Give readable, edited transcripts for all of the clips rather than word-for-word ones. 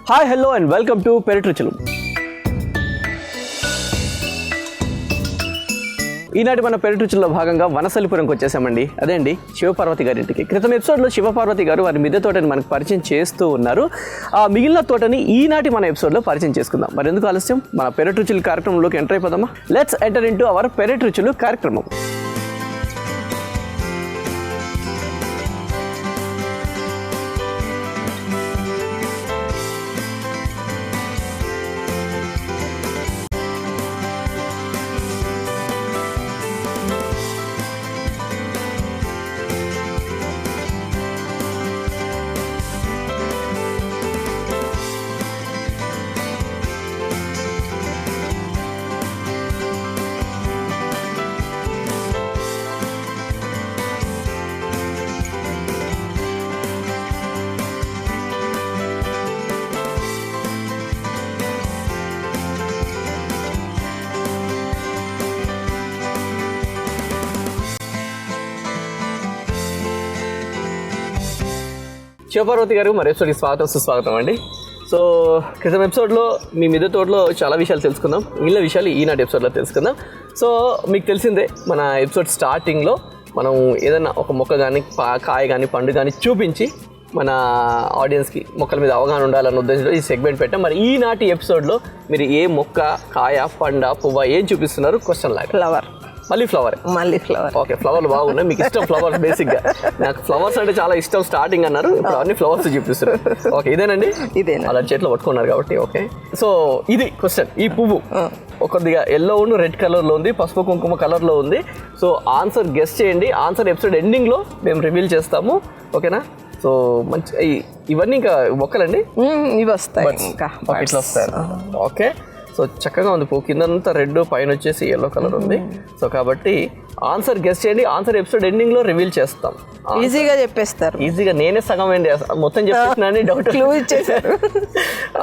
Hi hello and welcome to పెరటి రుచులు. ఈనాటి మన పెరటి రుచుల్లో భాగంగా వనసలిపురంకి వచ్చేసామండి. అదే అండి శివపార్వతి గారి ఇంటికి. క్రితం ఎపిసోడ్లో శివపార్వతి గారు వారి మిద్దె తోటని మనకు పరిచయం చేస్తూ ఉన్నారు. ఆ మిగిలిన తోటని ఈనాటి మన ఎపిసోడ్లో పరిచయం చేసుకుందాం. మరి ఎందుకు ఆలస్యం, మన పెరటి రుచులు కార్యక్రమంలోకి ఎంటర్ అయిపోదామా? లెట్స్ ఎంటర్ ఇంటూ అవర్ పెరటి రుచులు కార్యక్రమం. శివపార్వతి గారు మరి ఎపిసోడ్కి సుస్వాగతం అండి. సో క్రితం ఎపిసోడ్లో మీ మిద్దె తోటలో చాలా విషయాలు తెలుసుకుందాం. మిగిలిన విషయాలు ఈనాటి ఎపిసోడ్లో తెలుసుకుందాం. సో మీకు తెలిసిందే, మన ఎపిసోడ్ స్టార్టింగ్లో మనం ఏదైనా ఒక మొక్క కానీ కాయ కానీ పండు కానీ చూపించి మన ఆడియన్స్కి మొక్కల మీద అవగాహన ఉండాలన్న ఉద్దేశంలో ఈ సెగ్మెంట్ పెట్టాం. మరి ఈనాటి ఎపిసోడ్లో మీరు ఏ మొక్క, కాయ, పండ, పువ్వ ఏం చూపిస్తున్నారు? క్వశ్చన్ లాగా ఫ్లవర్. మళ్ళీ ఫ్లవర్. ఓకే, ఫ్లవర్లు బాగున్నాయి. మీకు ఇష్టం ఫ్లవర్స్? బేసిక్గా నాకు ఫ్లవర్స్ అంటే చాలా ఇష్టం. స్టార్టింగ్ అన్నారు, ఇప్పుడు అన్ని ఫ్లవర్స్ చూపిస్తున్నారు. ఓకే, ఇదేనండి, ఇదేనా? అలా చేతిలో పట్టుకున్నారు కాబట్టి. ఓకే, సో ఇది క్వశ్చన్. ఈ పువ్వు కొద్దిగా ఎల్లో ఉన్న రెడ్ కలర్లో ఉంది, పసుపు కుంకుమ కలర్లో ఉంది. సో ఆన్సర్ గెస్ చేయండి. ఆన్సర్ ఎపిసోడ్ ఎండింగ్లో మేము రివీల్ చేస్తాము. ఓకేనా? సో మంచి ఇవన్నీ ఇంకా మొక్కలండి, ఇవి వస్తాయి ఇంకా ఇట్లా వస్తాయి. ఓకే, సో చక్కగా ఉంది పువ్వు. కిందంతా రెడ్, పైన వచ్చేసి ఎల్లో కలర్ ఉంది. సో కాబట్టి ఆన్సర్ గెస్ చేయండి. ఆన్సర్ ఎపిసోడ్ ఎండింగ్లో రివీల్ చేస్తాం. ఈజీగా చెప్పేస్తారు. ఈజీగా నేనే సగం ఏంటి మొత్తం చెప్పేసినా అని డౌట్. క్లూ ఇచ్చేసారు.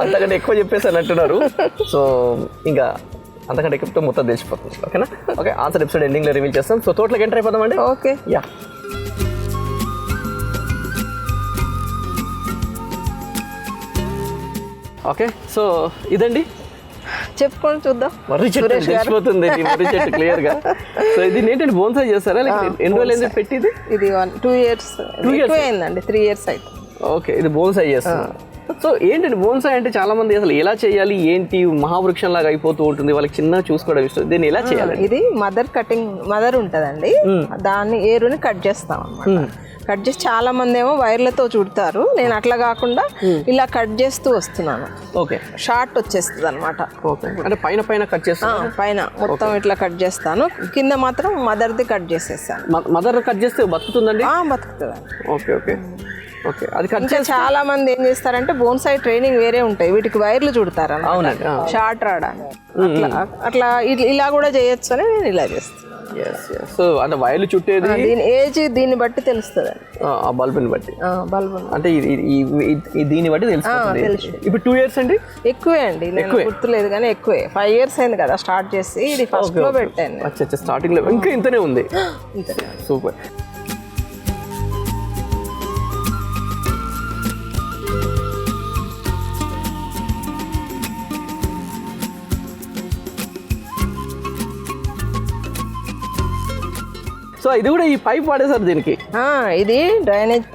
అంతకంటే ఎక్కువ చెప్పేసాను అంటున్నారు. సో ఇంకా అంతకంటే ఎక్కువ మొత్తం తెలిసిపోతుంది. ఓకేనా? ఓకే, ఆన్సర్ ఎపిసోడ్ ఎండింగ్లో రివీల్ చేస్తాం. సో తోటలోకి ఎంటర్ అయిపోదామండి. Okay, yeah. ఓకే, సో ఇదండి, చెప్పుకొని చూద్దాం. మర్రి చెట్టు తెలిసిపోతుంది. మర్రి చెట్టు క్లియర్ గా. సో ఇది ఏంటంటే బోన్సాయి చేస్తారా? ఎన్ని రోజులు ఏంటి పెట్టింది? ఇది 2 years అయిందండి. 3 years అయితే. ఓకే, ఇది బోన్సాయి చేస్తారు. సో ఏంటంటే బోన్సాయి అంటే చాలా మంది అసలు ఎలా చేయాలి ఏంటి, మహావృక్షం లాగా అయిపోతూ ఉంటుంది, వాళ్ళకి చిన్నగా చూసుకోవడం ఇష్టం. దీన్ని ఎలా చేయాలి? ఇది మదర్ ఉంటుందండి. దాన్ని ఏరుని కట్ చేస్తాం అన్నమాట. కట్ చేసి చాలా మంది ఏమో వైర్లతో చుడతారు. నేను అట్లా కాకుండా ఇలా కట్ చేస్తూ వస్తున్నాను. ఓకే, షార్ట్ వచ్చేస్తుంది అనమాట. ఓకే, అంటే పైన పైన కట్ చేస్తాను. పైన మొత్తం ఇట్లా కట్ చేస్తాను, కింద మాత్రం మదర్ది కట్ చేసేస్తాను. మదర్ కట్ చేస్తే బతుకుతుందండి? బతుకుతుందండి. ఓకే ఓకే ఓకే, అది కట్ చేసి చాలా మంది ఏం చేస్తారంటే బోన్సాయి ట్రైనింగ్ వేరే ఉంటాయి, వీటికి వైర్లు చుడతారు. అవునండి, షార్ట్ రావడానికి. అట్లా ఇలా కూడా చేయొచ్చు అని నేను ఇలా చేస్తాను. సో అంటే వైర్లు చుట్టేది దీని ఏజ్ దీన్ని బట్టి తెలుస్తుంది. ఆ బల్బుని బట్టి, బల్బు అంటే దీన్ని బట్టి తెలుసు. ఇప్పుడు 2 years అండి? ఎక్కువే అండి, నేను గుర్తులేదు కానీ ఎక్కువే. 5 years అయింది కదా స్టార్ట్ చేసి. ఇది ఫస్ట్ లో పెట్టాను. అచ్చా, స్టార్టింగ్ లో ఇంకా ఇంతనే ఉంది. సూపర్. సో ఇది కూడా ఈ పైప్ వాడేసారు దీనికి. ఇది డ్రైనేజ్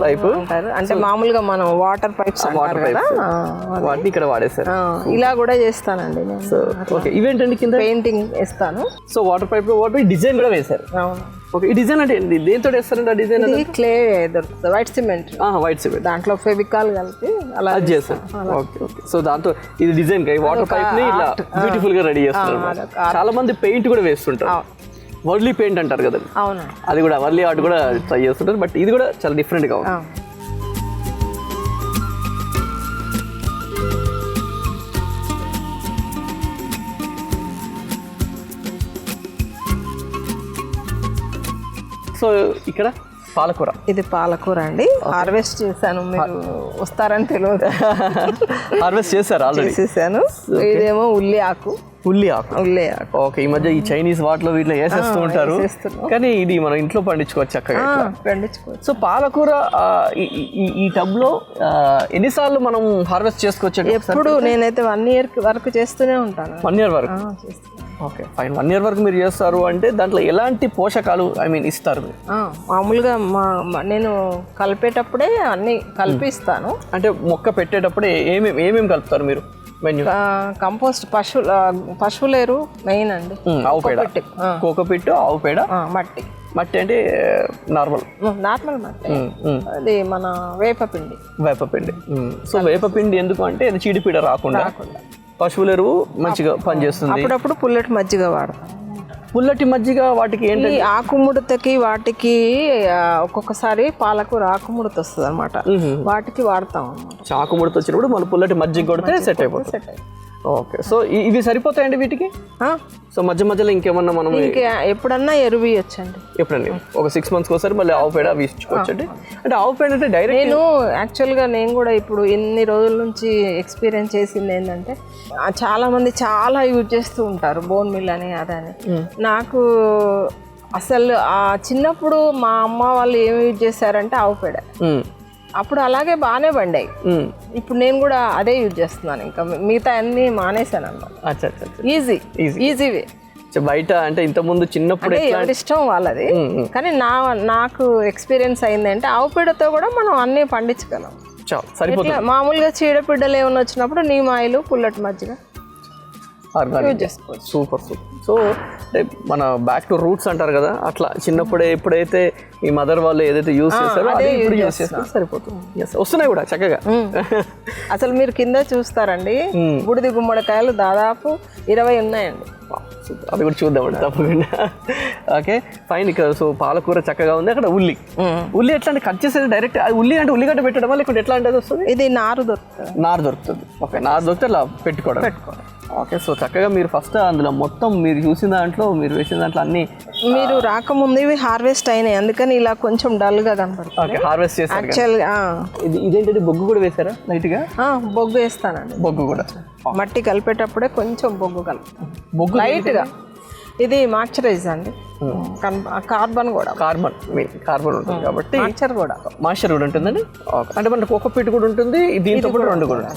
పైప్ అంటారు. అంటే మామూలుగా మనం వాటర్ పైప్స్ వాటిని ఇక్కడ వాడేసారు. ఇలా కూడా చేస్తానండి నేను. సో ఓకే, ఇవేంటండి కింద పెయింటింగ్ వేస్తాను. సో వాటర్ పైప్ లో వాటర్ డిజైన్ కూడా వేశారు. అవును. ఓకే, ఈ డిజైన్ అంటే దేంతో వేస్తారంటే? ఆ డిజైన్ క్లే దొరుకుతుంది, వైట్ సిమెంట్. దాంట్లో ఫెవికాల్ కలిపి అలా చేస్తారు. ఓకే ఓకే, సో దాంతో ఇది డిజైన్ వాటర్ పైప్ ని ఇలా బ్యూటిఫుల్ గా రెడీ చేస్తారు. చాలా మంది పెయింట్ కూడా వేస్తుంటారు. వర్లీ పెయింట్ అంటారు కదా, అవును, అది కూడా వర్లీ ఆర్ట్ కూడా ట్రై చేస్తుంటారు. బట్ ఇది కూడా చాలా డిఫరెంట్ గా ఉంది. సో ఇక్కడ పాలకూర. ఇది పాలకూర అండి. హార్వెస్ట్ చేశాను, మీరు వస్తారని తెలియదు. హార్వెస్ట్ చేశారు? ఆల్రెడీ చేసేసాను. ఇదేమో ఉల్లి ఆకు. ఉల్లి ఆకు. ఉల్లి ఆకు ఓకే, ఈ మధ్య ఈ చైనీస్ వాటిలో వీటిలో వేసేస్తూ ఉంటారు, కానీ ఇది మనం ఇంట్లో పండించుకోవచ్చు చక్కగా. పండించుకోవచ్చు. సో పాలకూర ఈ టబ్లో ఎన్నిసార్లు మనం హార్వెస్ట్ చేసుకోవచ్చు? ఎప్పుడు నేనైతే 1 year వరకు చేస్తూనే ఉంటాను. 1 year వరకు. Okay fine. 1 year వరకు మీరు చేస్తారు అంటే దాంట్లో ఎలాంటి పోషకాలు ఇస్తారు మీరు? మామూలుగా నేను కలిపేటప్పుడే అన్ని కలిపిస్తాను. అంటే మొక్క పెట్టేటప్పుడే ఏమేమి కలుపుతారు మీరు? మెన్యూ కంపోస్ట్ పశువుల ఎరువు మెయిన్ అండి. ఆవు పేడ, కోకోపిట్టు, ఆవు పేడ, మట్టి. మట్టి అంటే నార్మల్ మట్టి, అది మన వేపపిండి. సో వేపపిండి ఎందుకు అంటే అది చీడిపీడ రాకుండా పశువుల ఎరువు మంచిగా పనిచేస్తుంది. అప్పుడప్పుడు పుల్లటి మజ్జిగ వాడతాం. పుల్లటి మజ్జిగ వాటికి ఏంటి? ఆకుముడతకి వాటికి ఒక్కొక్కసారి పాలకూర ఆకుముడత వస్తుంది అనమాట, వాటికి వాడతాం అనమాట. ఆకుముడత వచ్చినప్పుడు మళ్ళీ పుల్లటి మజ్జిగ కొడితే సెట్ అయిపోతుంది. ఓకే, సో ఇవి సరిపోతాయండి వీటికి? సో మధ్య మధ్యలో ఇంకేమన్నా మనం ఎప్పుడన్నా ఎరువు ఇవ్వచ్చండి. ఎప్పుడండి? ఒక 6 months ఒకసారి మళ్ళీ ఆవు పేడ ఇచ్చుకోవచ్చండి. అంటే ఆవు పేడ అంటే డైరెక్ట్ నేను కూడా ఇప్పుడు ఎన్ని రోజుల నుంచి ఎక్స్పీరియన్స్ చేసింది ఏంటంటే, చాలా మంది చాలా యూజ్ చేస్తూ ఉంటారు బోన్ మిల్ అని అదని. నాకు అసలు చిన్నప్పుడు మా అమ్మ వాళ్ళు ఏమి యూజ్ చేశారంటే ఆవు పేడ. అప్పుడు అలాగే బాగానే పండాయి. ఇప్పుడు నేను కూడా అదే యూజ్ చేస్తున్నాను, ఇంకా మిగతా అన్ని మానేశాను అన్నమాట. Easy way. బయట అంటే ఇంతకుముందు చిన్నప్పుడు ఎవరి ఇష్టం వాళ్ళది, కానీ నాకు ఎక్స్పీరియన్స్ అయిందంటే ఆవు పేడతో కూడా మనం అన్ని పండించగలం. మామూలుగా చీడపిడ్డలు ఏమైనా వచ్చినప్పుడు నీమ్ ఆయిల్, పుల్లటి మజ్జిగ సూపర్. సో అంటే మన బ్యాక్ టు రూట్స్ అంటారు కదా, అట్లా చిన్నప్పుడే ఎప్పుడైతే ఈ మదర్ వాళ్ళు ఏదైతే యూజ్ చేస్తారో అదే ఇప్పుడు యూజ్ చేస్తే సరిపోతుంది. వస్తున్నాయి కూడా చక్కగా. అసలు మీరు కింద చూస్తారండి, బుడిది గుమ్మడికాయలు దాదాపు 20 ఉన్నాయండి. అది కూడా చూద్దామండి తప్పకుండా. Okay fine. ఇక్కడ సో పాలకూర చక్కగా ఉంది. అక్కడ ఉల్లి ఎట్లా అంటే కట్ చేసేది డైరెక్ట్ ఉల్లి అంటే ఉల్లిగడ్డ పెట్టడం లేకుంటే ఎట్లా అంటే వస్తుంది? ఇది నారు దొరుకుతుంది. ఓకే, నారు దొరికితే అలా పెట్టుకోవడం. ఓకే, సో చక్కగా మీరు ఫస్ట్ అందులో మొత్తం మీరు చూసిన దాంట్లో మీరు వేసిన దాంట్లో అన్ని మీరు రాకముందు ఇవి హార్వెస్ట్ అయినాయి, అందుకని ఇలా కొంచెం డల్ గా కనపడుతుంది. ఓకే, హార్వెస్ట్ చేశారు. యాక్చువల్గా ఇదేంటంటే బొగ్గు కూడా వేసారా లైట్ గా? బొగ్గు వేస్తానండి. బొగ్గు కూడా మట్టి కలిపేటప్పుడే కొంచెం బొగ్గు కలుపుతాం, బొగ్గు లైట్ గా. ఇది మాయిశ్చరైజ్ అండి, కార్బన్ ఉంటుంది కాబట్టి మాయిశ్చర్ కూడా ఉంటుందండి. అంటే మన కోకోపీట్ కూడా ఉంటుంది, దీంతో కూడా 2 కూడా.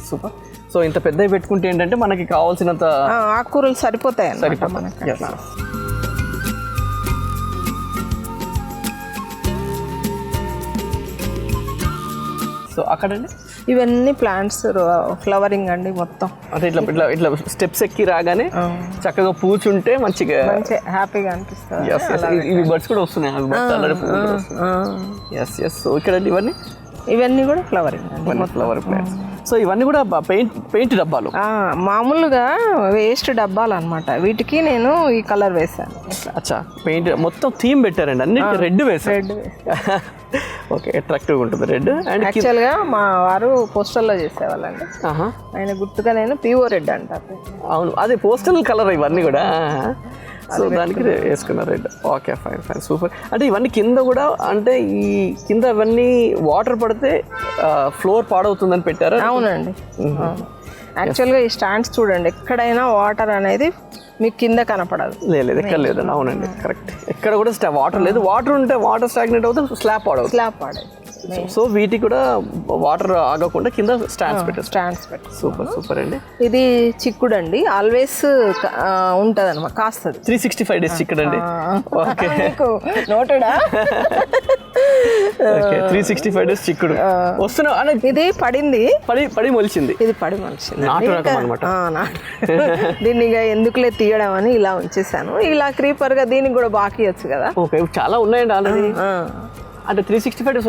సూపర్. సో ఇంత పెద్దవి పెట్టుకుంటే ఏంటంటే మనకి కావాల్సినంత ఆకుకూరలు సరిపోతాయి. సో అక్కడండి ఇవన్నీ ప్లాంట్స్ ఫ్లవరింగ్ అండి మొత్తం. అంటే ఇట్లా స్టెప్స్ ఎక్కి రాగానే చక్కగా పూచుంటే మంచిగా హ్యాపీగా అనిపిస్తుంది. ఇవి బర్డ్స్ కూడా వస్తున్నాయి. సో ఇక్కడ ఇవన్నీ కూడా ఫ్లవరింగ్, ఫ్లవర్ ప్లాంట్స్. సో ఇవన్నీ కూడా పెయింట్ డబ్బాలు, మామూలుగా వేస్ట్ డబ్బాలు అనమాట. వీటికి నేను ఈ కలర్ వేసాను. అచ్చా, పెయింట్ మొత్తం థీమ్ పెట్టారండి, అన్ని రెడ్ వేసారు. ఓకే, అట్రాక్టివ్గా ఉంటుంది రెడ్. అండ్ యాక్చువల్గా మా వారు పోస్టల్లో చేసేవాళ్ళండి, ఆయన గుర్తుగా నేను పిఓ రెడ్ అంటారు. అవును, అదే పోస్టల్ కలర్ ఇవన్నీ కూడా. సో దానికి వేసుకున్నారు రెడ్. Okay fine super. అంటే ఇవన్నీ కింద కూడా అంటే ఈ కింద ఇవన్నీ వాటర్ పడితే ఫ్లోర్ పాడవుతుందని పెట్టారా? అవునండి. యాక్చువల్గా ఈ స్టాండ్స్ చూడండి, ఎక్కడైనా వాటర్ అనేది మీకు కింద కనపడదు. లేదు ఎక్కడ లేదండి. అవునండి, కరెక్ట్. ఎక్కడ కూడా వాటర్ లేదు. వాటర్ ఉంటే వాటర్ స్టాగ్నేట్ అవుతుంది, స్లాబ్ పాడవుతుంది. సో వీటికి కూడా వాటర్ ఆగకుండా కింద స్టాండ్స్ పెట్టారు. సూపర్ అండి. ఇది చిక్కుడు అండి, ఆల్వేస్ ఉంటుంది అనమాట, కాస్తుంది. 365 days చిక్కుడు అండి. ఓకే, నోటెడా? ఓకే, 365 days చిక్కుడు వస్తున్నా. ఇది పడి మొలిచింది. ఇది పడి మొలిచింది, నాటు రకం అన్నమాట. దీన్ని ఎందుకులే తీయడం అని ఇలా ఉంచేసాను. ఇలా క్రీపర్ గా దీనికి కూడా బాకీ వచ్చు కదా. ఓకే, చాలా ఉన్నాయండి ఆల్రెడీ. అంటే 365 days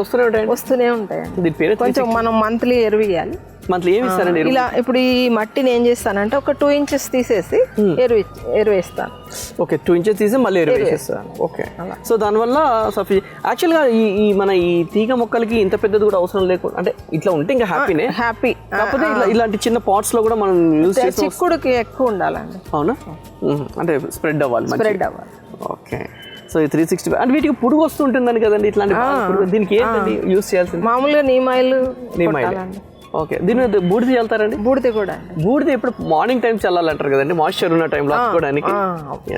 వస్తూనే ఉంటాయి. దీని పేరు కొంచెం మనం మంత్లీ ఎరువు ఇవ్వాలి. మంత్లీ ఏమి ఇస్తారండి? ఇలా ఇప్పుడు ఈ మట్టిని ఏం చేస్తానంటే ఒక 2 inches తీసేసి ఎరువు వేస్తాను. ఓకే, 2 inches తీసి మళ్ళీ ఎరువు వేసేస్తాను. ఓకే, సో దానివల్ల యాక్చువల్గా ఈ మన ఈ తీగ మొక్కలకి ఇంత పెద్దది కూడా అవసరం లేకుండా, అంటే ఇట్లా ఉంటే ఇంకా హ్యాపీ. కాకపోతే ఇలాంటి చిన్న పాట్స్ లో కూడా మనం యూజ్ చేస్తాం. చిక్కుడుకి ఎక్కువ ఉండాలండి. అవునా? అంటే స్ప్రెడ్ అవ్వాలి. ఓకే, సో 365 అంటే వీటికి పురుగు వస్తుంటుందని కదండి ఇట్లాంటి. దీనికి ఏంటండి యూజ్ చేయాల్సింది? మామూలుగా నీమ్ ఆయిల్. ఓకే, దీని మీద బూడిద చల్లుతారండి? బూడిద కూడా అండి. బూడిద ఇప్పుడు మార్నింగ్ టైం చల్లాలంటారు కదండి, మాయిశ్చర్ ఉన్న టైంలో ఆపుకోవడానికి.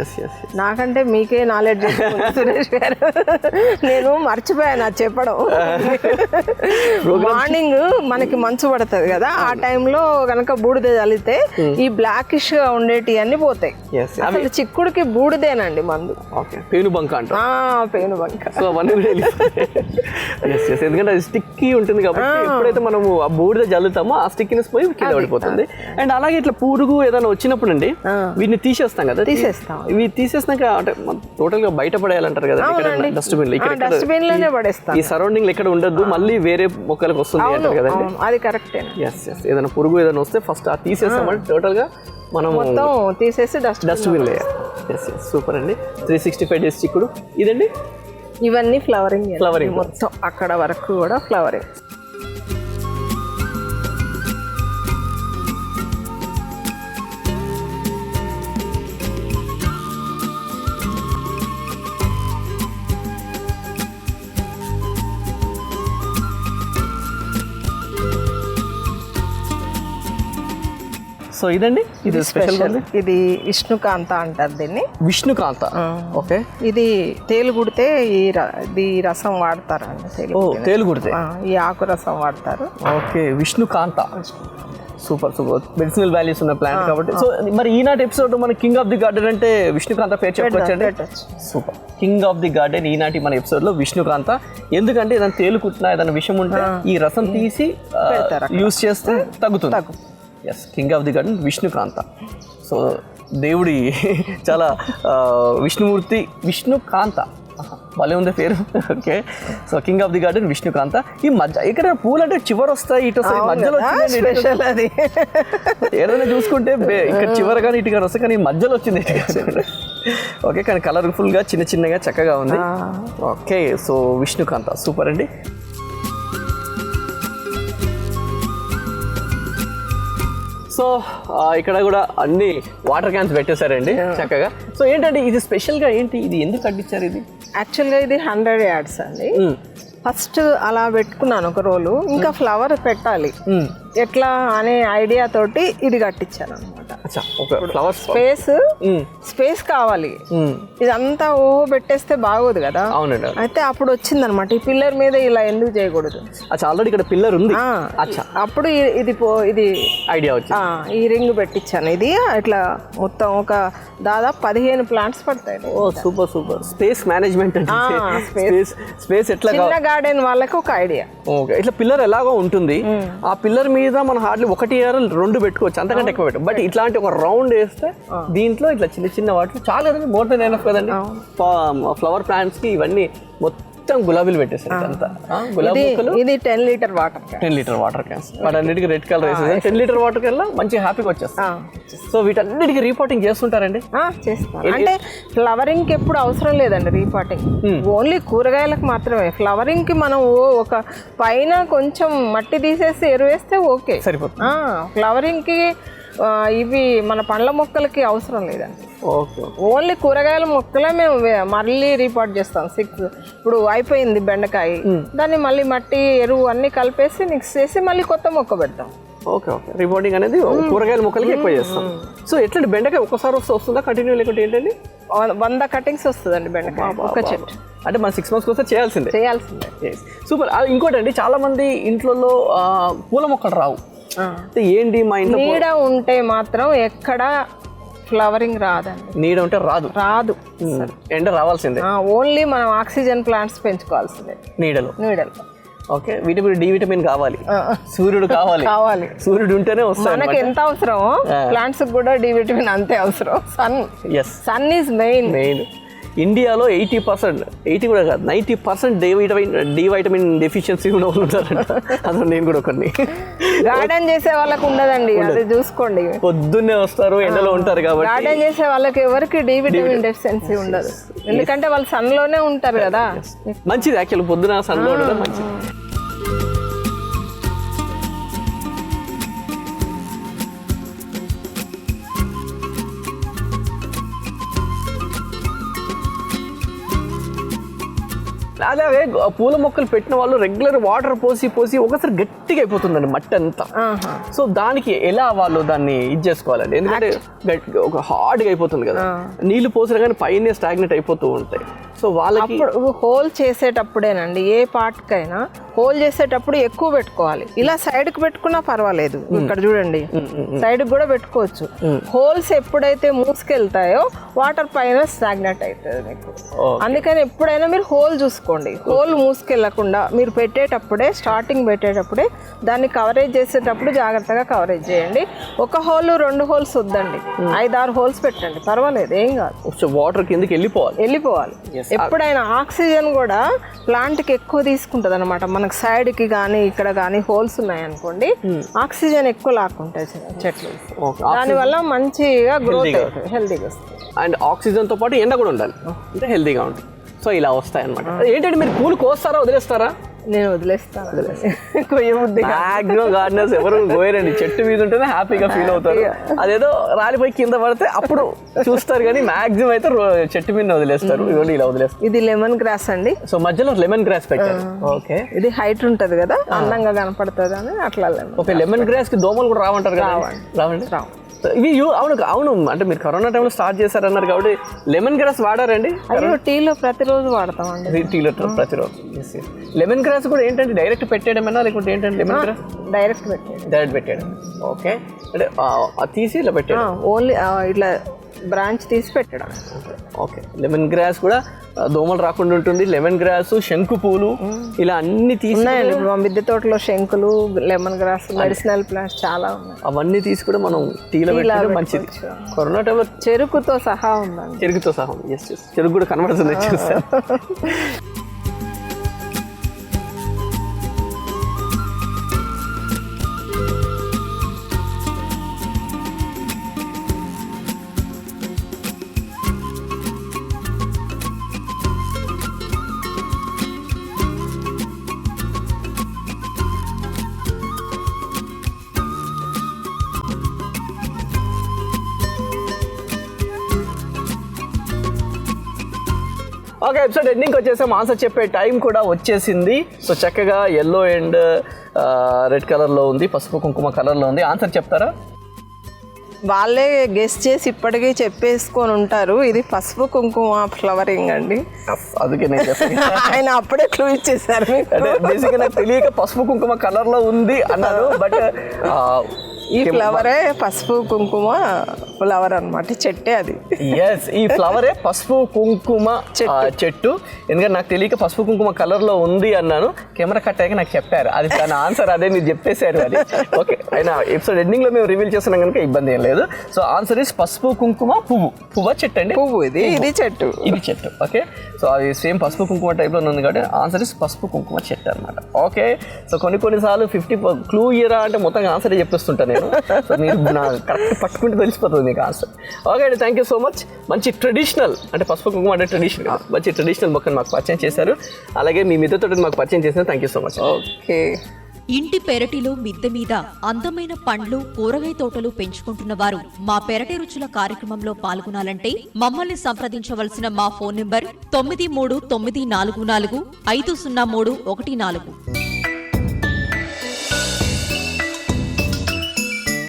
Yes yes. నాకంటే మీకే నాలెడ్జ్ సురేష్ గారు. నేను మర్చిపోయాను అది చెప్పడం. మార్నింగ్ మనకి మంచు పడుతుంది కదా, ఆ టైంలో కనుక బూడిద చల్లితే ఈ బ్లాకిష్ గా ఉండేటి అన్ని పోతాయి. అసలు చిక్కుడుకి బూడిదేనండి మందు. ఓకే, పేనుబంక అంటారు. పేనుబంక. సో అవన్నీ కూడా ఎస్ ఎస్, ఎందుకంటే అది స్టిక్కీ ఉంటుంది కాబట్టి ఎప్పుడైతే మనము ఆ బూడిద జల్లుతామో ఆ స్టిక్నెస్ పోయి కింద పడిపోతుంది. అండ్ అలాగే ఇట్లా పురుగు ఏదైనా వచ్చినప్పుడు అండి వీటిని తీసేస్తాం కదా, ఇవి తీసేసినాక అంటే టోటల్ గా బయట పడేయాలంటారు కదా డస్ట్బిన్ లోనే పడేస్తాం. ఈ సరౌండింగ్ ఎక్కడ ఉండద్దు, మళ్ళీ వేరే మొక్కలకు వస్తుంది అంటారు కదండి. అది కరెక్ట్. ఎస్ ఎస్, ఏదైనా పురుగు ఏదైనా వస్తే ఫస్ట్ ఆ తీసేస్తామంటే టోటల్ గా మనం మొత్తం తీసేసి డస్ట్బిన్ లేయాలి. ఎస్ ఎస్, సూపర్ అండి. 365 days చిక్కుడు ఇదండి. ఇవన్నీ ఫ్లవరింగ్ మొత్తం అక్కడ వరకు కూడా ఫ్లవరింగ్. సో ఇదండి, ఇది స్పెషల్. ఇది విష్ణుకాంత అంటారు దీన్ని. విష్ణుకాంత. ఓకే, ఇది తేలు కుడితే ఈ రసం వాడతారండి. తేలు కుడితే ఈ ఆకు రసం వాడతారు. ఓకే, విష్ణుకాంత. సూపర్ సూపర్, మెడిసినల్ వాల్యూస్ ఉన్న ప్లాంట్ కాబట్టి. సో మరి ఈనాటి ఎపిసోడ్ మన కింగ్ ఆఫ్ ది గార్డెన్ అంటే విష్ణుకాంత పేరు చెప్పొచ్చండి. Super, king of the garden ఈనాటి మన ఎపిసోడ్ లో విష్ణుకాంత. ఎందుకంటే ఏదైనా తేలు కుట్టినా ఏదైనా విషయం ఉంటే ఈ రసం తీసి యూస్ చేస్తే తగ్గుతుంది. Yes, king of the garden విష్ణుకాంత. సో దేవుడి చాలా విష్ణుమూర్తి విష్ణుకాంత, భలే ఉంది పేరు. Okay, so king of the garden విష్ణుకాంత. ఈ మధ్య ఇక్కడ పూలు అంటే చివరి వస్తాయి, ఇటు వస్తాయి, మధ్యలో అది ఏదైనా చూసుకుంటే ఇక్కడ చివరి కానీ ఇటు కానీ వస్తాయి, కానీ మధ్యలో వచ్చింది ఇటు. ఓకే, కానీ కలర్ఫుల్గా చిన్న చిన్నగా చక్కగా ఉంది. ఓకే, సో విష్ణుకాంత సూపర్ అండి. సో ఇక్కడ కూడా అన్ని వాటర్ క్యాన్స్ పెట్టేశారండి చక్కగా. సో ఏంటంటే ఇది స్పెషల్గా ఏంటి, ఇది ఎందుకు కట్టించారు? ఇది యాక్చువల్గా ఇది 100 yards అండి. ఫస్ట్ అలా పెట్టుకున్నాను ఒక రోలు, ఇంకా ఫ్లవర్ పెట్టాలి ఎట్లా అనే ఐడియా తోటి ఇది కట్టించాను అనమాట. ఫ్లవర్ స్పేస్ కావాలి, ఇదంతా ఓ పెట్టేస్తే బాగోదు కదా. అవునండి. అయితే అప్పుడు వచ్చింది అనమాట, ఈ పిల్లర్ మీద ఇలా ఎందుకు చేయకూడదు. ఆల్రెడీ ఇక్కడ పిల్లర్ ఉంది. అప్పుడు ఇది ఐడియా వచ్చి ఈ రింగ్ పెట్టించాను. ఇది ఇట్లా మొత్తం ఒక దాదాపు 15 plants పడతాయి. ఓ super super, space management. Space ఎట్లా చిన్న గార్డెన్ వాళ్ళకి ఒక ఐడియా. ఓకే, ఇట్లా పిల్లర్ ఎలాగో ఉంటుంది, ఆ పిల్లర్ మీద మనం హార్డ్లీ 1 or 2 పెట్టుకోవచ్చు, అంతకంటే ఎక్కువ పెట్టు. బట్ ఇట్లాంటి ఒక రౌండ్ వేస్తే దీంట్లో ఇట్లా చిన్న చిన్న వాటిలో చాలా మోర్ దెన్ ఎనఫ్ కదండి. ఫ్లవర్ ప్లాంట్స్ కి ఇవన్నీ మొత్తం గులాబీలు పెట్టేసారు అంతా. గులాబీ మొక్కలు. ఇది 10 liter water 10 liter water cans. వాటన్నిటికీ రెడ్ కలర్ వేసేసి 10 liter వాటర్ కల్లా మంచి హ్యాపీగా వచ్చేస్తాం. సో వీటన్నిటికీ రీపాటింగ్ చేస్తుంటారండి? చేస్తాం. అంటే ఫ్లవరింగ్ కి ఎప్పుడు అవసరం లేదండి రీపాటింగ్, ఓన్లీ కూరగాయలకు మాత్రమే. ఫ్లవరింగ్ కి మనం ఒక పైన కొంచెం మట్టి తీసేసి ఎరువేస్తే ఓకే సరిపోతుంది. ఫ్లవరింగ్ కి ఇవి మన పండ్ల మొక్కలకి అవసరం లేదండి. ఓన్లీ కూరగాయల మొక్కలే మేము మళ్ళీ రీపాట్ చేస్తాం. 6 ఇప్పుడు అయిపోయింది బెండకాయ, దాన్ని మళ్ళీ మట్టి ఎరువు అన్ని కలిపేసి మిక్స్ చేసి మళ్ళీ కొత్త మొక్క పెడతాం. ఓకే ఓకే, రిపోర్టింగ్ అనేది కూరగాయల మొక్కలకి ఎక్కువ చేస్తాం. సో ఎట్లా బెండకాయ ఒక్కసారి వస్తుందా కంటిన్యూ, లేకుంటే ఏంటండి? 100 cuttings వస్తుందండి బెండకాయ ఒక చెట్టు. అంటే మన 6 months కోసం చేయాల్సిందే. సూపర్. ఇంకోటి అండి, చాలా మంది ఇంట్లో పూల మొక్కలు రావు. ఏంటి మా ఇంట్లో నీడ ఉంటే మాత్రం ఎక్కడ ఫ్లవరింగ్ రాదండి. నీడ ఉంటే రాదు. ఎండ రావాల్సిందే. ఓన్లీ మనం ఆక్సిజన్ ప్లాంట్స్ పెంచుకోవాల్సిందే నీడలో. ఓకే, డి విటమిన్ కావాలి, సూర్యుడు కావాలి. సూర్యుడు ఉంటేనే వస్తాయి. మనకి ఎంత అవసరమో ప్లాంట్స్ కూడా డి విటమిన్ అంతే అవసరం. Sun is main. ఇండియాలో 80% కూడా కాదు 90% డి వైటమిన్ డెఫిషియన్సీ కూడా ఉంటారంట. అసలు నేను కూడా ఒకరిని. గార్డెన్ చేసే వాళ్ళకి ఉండదండి, అది చూసుకోండి. పొద్దున్నే వస్తారు, ఎండలో ఉంటారు కాబట్టి. గార్డెన్ చేసే వాళ్ళకి ఎవరికి డి విటమిన్ డెఫిషియన్సీ ఉండదు, ఎందుకంటే వాళ్ళు సన్ లోనే ఉంటారు కదా. మంచిది యాక్చువల్, పొద్దున సన్ లో ఉండడం మంచిది. అలాగే పూల మొక్కలు పెట్టిన వాళ్ళు రెగ్యులర్ వాటర్ పోసి ఒకసారి గట్టిగా అయిపోతుందండి మట్టి అంతా. సో దానికి ఎలా వాళ్ళు దాన్ని ఇది చేసుకోవాలండి? ఎందుకంటే ఒక హార్డ్గా అయిపోతుంది కదా, నీళ్లు పోసినా కానీ పైన స్టాగ్నెట్ అయిపోతూ ఉంటాయి. సో వాళ్ళకి హోల్ చేసేటప్పుడేనండి, ఏ పార్ట్కైనా హోల్ చేసేటప్పుడు ఎక్కువ పెట్టుకోవాలి. ఇలా సైడ్కి పెట్టుకున్నా పర్వాలేదు, ఇక్కడ చూడండి సైడ్కి కూడా పెట్టుకోవచ్చు. హోల్స్ ఎప్పుడైతే మూసుకెళ్తాయో వాటర్ పైన స్టాగ్నెట్ అవుతుంది మీకు. అందుకని ఎప్పుడైనా మీరు హోల్ చూసుకోండి. హోల్ మూసుకెళ్లకుండా మీరు పెట్టేటప్పుడే, స్టార్టింగ్ పెట్టేటప్పుడే దాన్ని కవరేజ్ చేసేటప్పుడు జాగ్రత్తగా కవరేజ్ చేయండి. ఒక హోల్ 2 హోల్స్ వద్దండి, 5-6 హోల్స్ పెట్టండి, పర్వాలేదు, ఏం కాదు. వాటర్ కిందకి వెళ్ళిపోవాలి. ఎప్పుడైనా ఆక్సిజన్ కూడా ప్లాంట్కి ఎక్కువ తీసుకుంటుంది అనమాట. మనకు సైడ్కి కానీ ఇక్కడ కానీ హోల్స్ ఉన్నాయనుకోండి, ఆక్సిజన్ ఎక్కువ లాక్కుంటాయి చెట్లు. దానివల్ల మంచిగా గ్రోత్ అవుతుంది, హెల్తీగా వస్తుంది. అండ్ ఆక్సిజన్తో పాటు ఎండ కూడా ఉండాలి, అంటే హెల్తీగా ఉంటుంది. సో ఇలా వస్తాయి అనమాట. ఏంటంటే మీరు పూలు కోస్తారా వదిలేస్తారా? నేను వదిలేస్తాను. మ్యాక్సిమం గార్డెనర్స్ ఎవరు కోయరండి, చెట్టు మీద ఉంటేనే హ్యాపీగా ఫీల్ అవుతారు. అదేదో రాలిపోయి కింద పడితే అప్పుడు చూస్తారు, కానీ మ్యాక్సిమం అయితే చెట్టు మీద వదిలేస్తారు. ఇవ్వండి ఇలా వదిలేస్తారు. ఇది లెమన్ గ్రాస్ అండి, సో మధ్యలో లెమన్ గ్రాస్ పెట్టారు. ఓకే, ఇది హైట్ ఉంటది కదా, అందంగా కనపడుతుంది అని అట్లా. ఓకే, లెమన్ గ్రాస్ కి దోమలు కూడా రావంటారు కదా? రావండి. ఇవి అవును అంటే మీరు కరోనా టైంలో స్టార్ట్ చేశారన్నారు కాబట్టి లెమన్ గ్రాస్ వాడారండి? అయ్యో, టీలో ప్రతిరోజు వాడతామండి. టీలో ప్రతిరోజు. లెమన్ గ్రాస్ కూడా ఏంటంటే డైరెక్ట్ పెట్టేయడమేనా లేకుంటే ఏంటంటే లెమన్ గ్రాస్ డైరెక్ట్ పెట్టేయడం? ఓకే, అంటే తీసి ఇలా పెట్టాడు, ఓన్లీ ఇట్లా బ్రాంచ్ తీసి పెట్టడం. ఓకే, లెమన్ గ్రాస్ కూడా దోమలు రాకుండా ఉంటుంది. లెమన్ గ్రాస్, శంకు పూలు, ఇలా అన్ని తీసుకున్నాయండి. ఇప్పుడు మా మిద్దె తోటలో శంకులు, లెమన్ గ్రాస్, మెడిసినల్ ప్లాంట్స్ చాలా ఉన్నాయి. అవన్నీ తీసి కూడా మనం టీలో పెట్టడం మంచిది. కరోనా టైంలో చెరుకుతో సహా ఉందండి. చెరుకుతో సహా, ఎస్, చెరుకు కూడా కనబడుతుంది, చూస్తాను. ఓకే, ఎపిసోడ్ ఎండింగ్కి వచ్చేసాం. ఆన్సర్ చెప్పే టైం కూడా వచ్చేసింది. సో చక్కగా ఎల్లో అండ్ రెడ్ కలర్లో ఉంది, పసుపు కుంకుమ కలర్లో ఉంది. ఆన్సర్ చెప్తారా? వాళ్ళే గెస్ట్ చేసి ఇప్పటికీ చెప్పేసుకొని ఉంటారు. ఇది పసుపు కుంకుమ ఫ్లవరింగ్ అండి. అందుకే నేను చెప్పాను. ఆయన అప్పుడే క్లూ ఇచ్చేసారు. అంటే బేసిక్గా నాకు తెలియక పసుపు కుంకుమ కలర్లో ఉంది అన్నారు. బట్ ఈ ఫ్లవరే పసుపు కుంకుమ ఫ్లవర్ అనమాట, చెట్టే అది. ఎస్, ఈ ఫ్లవరే పసుపు కుంకుమ చెట్టు. ఎందుకంటే నాకు తెలియక పసుపు కుంకుమ కలర్లో ఉంది అన్నాను. కెమెరా కట్ అయ్యాక నాకు చెప్పారు, అది దాని ఆన్సర్ అదే, మీరు చెప్పేశారు అది. ఓకే, అయినా ఎపిసోడ్ ఎండింగ్లో మేము రివీల్ చేస్తున్నాం కనుక ఇబ్బంది ఏం లేదు. సో ఆన్సర్ ఇస్ పసుపు కుంకుమ పువ్వు చెట్టు అండి. పువ్వు ఇది చెట్టు. ఓకే, సో అది సేమ్ పసుపు కుంకుమ టైప్లో ఉంది కాబట్టి ఆన్సర్ ఇస్ పసుపు కుంకుమ చెట్టు అనమాట. ఓకే, సో కొన్నిసార్లు 50 క్లూ ఇయరా అంటే మొత్తం ఆన్సర్ చెప్పేస్తుంటాను నేను. సో మీరు కరెక్ట్ పట్టుకుంటే తెలిసిపోతుంది మీకు ఆన్సర్. ఓకే అండి, థ్యాంక్ యూ సో మచ్. మంచి ట్రెడిషనల్, అంటే పసుపు కుంకుమ అంటే ట్రెడిషనల్ కదా, మంచి ట్రెడిషనల్ మొక్కను మాకు పరిచయం చేశారు. అలాగే మీ మిద్దెతోటి మాకు పరిచయం చేశారు. Thank you so much. Okay, ఇంటి పెరటిలో మిద్దె మీద అందమైన పండ్లు, కూరగాయ తోటలు పెంచుకుంటున్న వారు మా పెరటి రుచుల కార్యక్రమంలో పాల్గొనాలంటే మమ్మల్ని సంప్రదించవలసిన మా ఫోన్ నంబర్ 9394450314.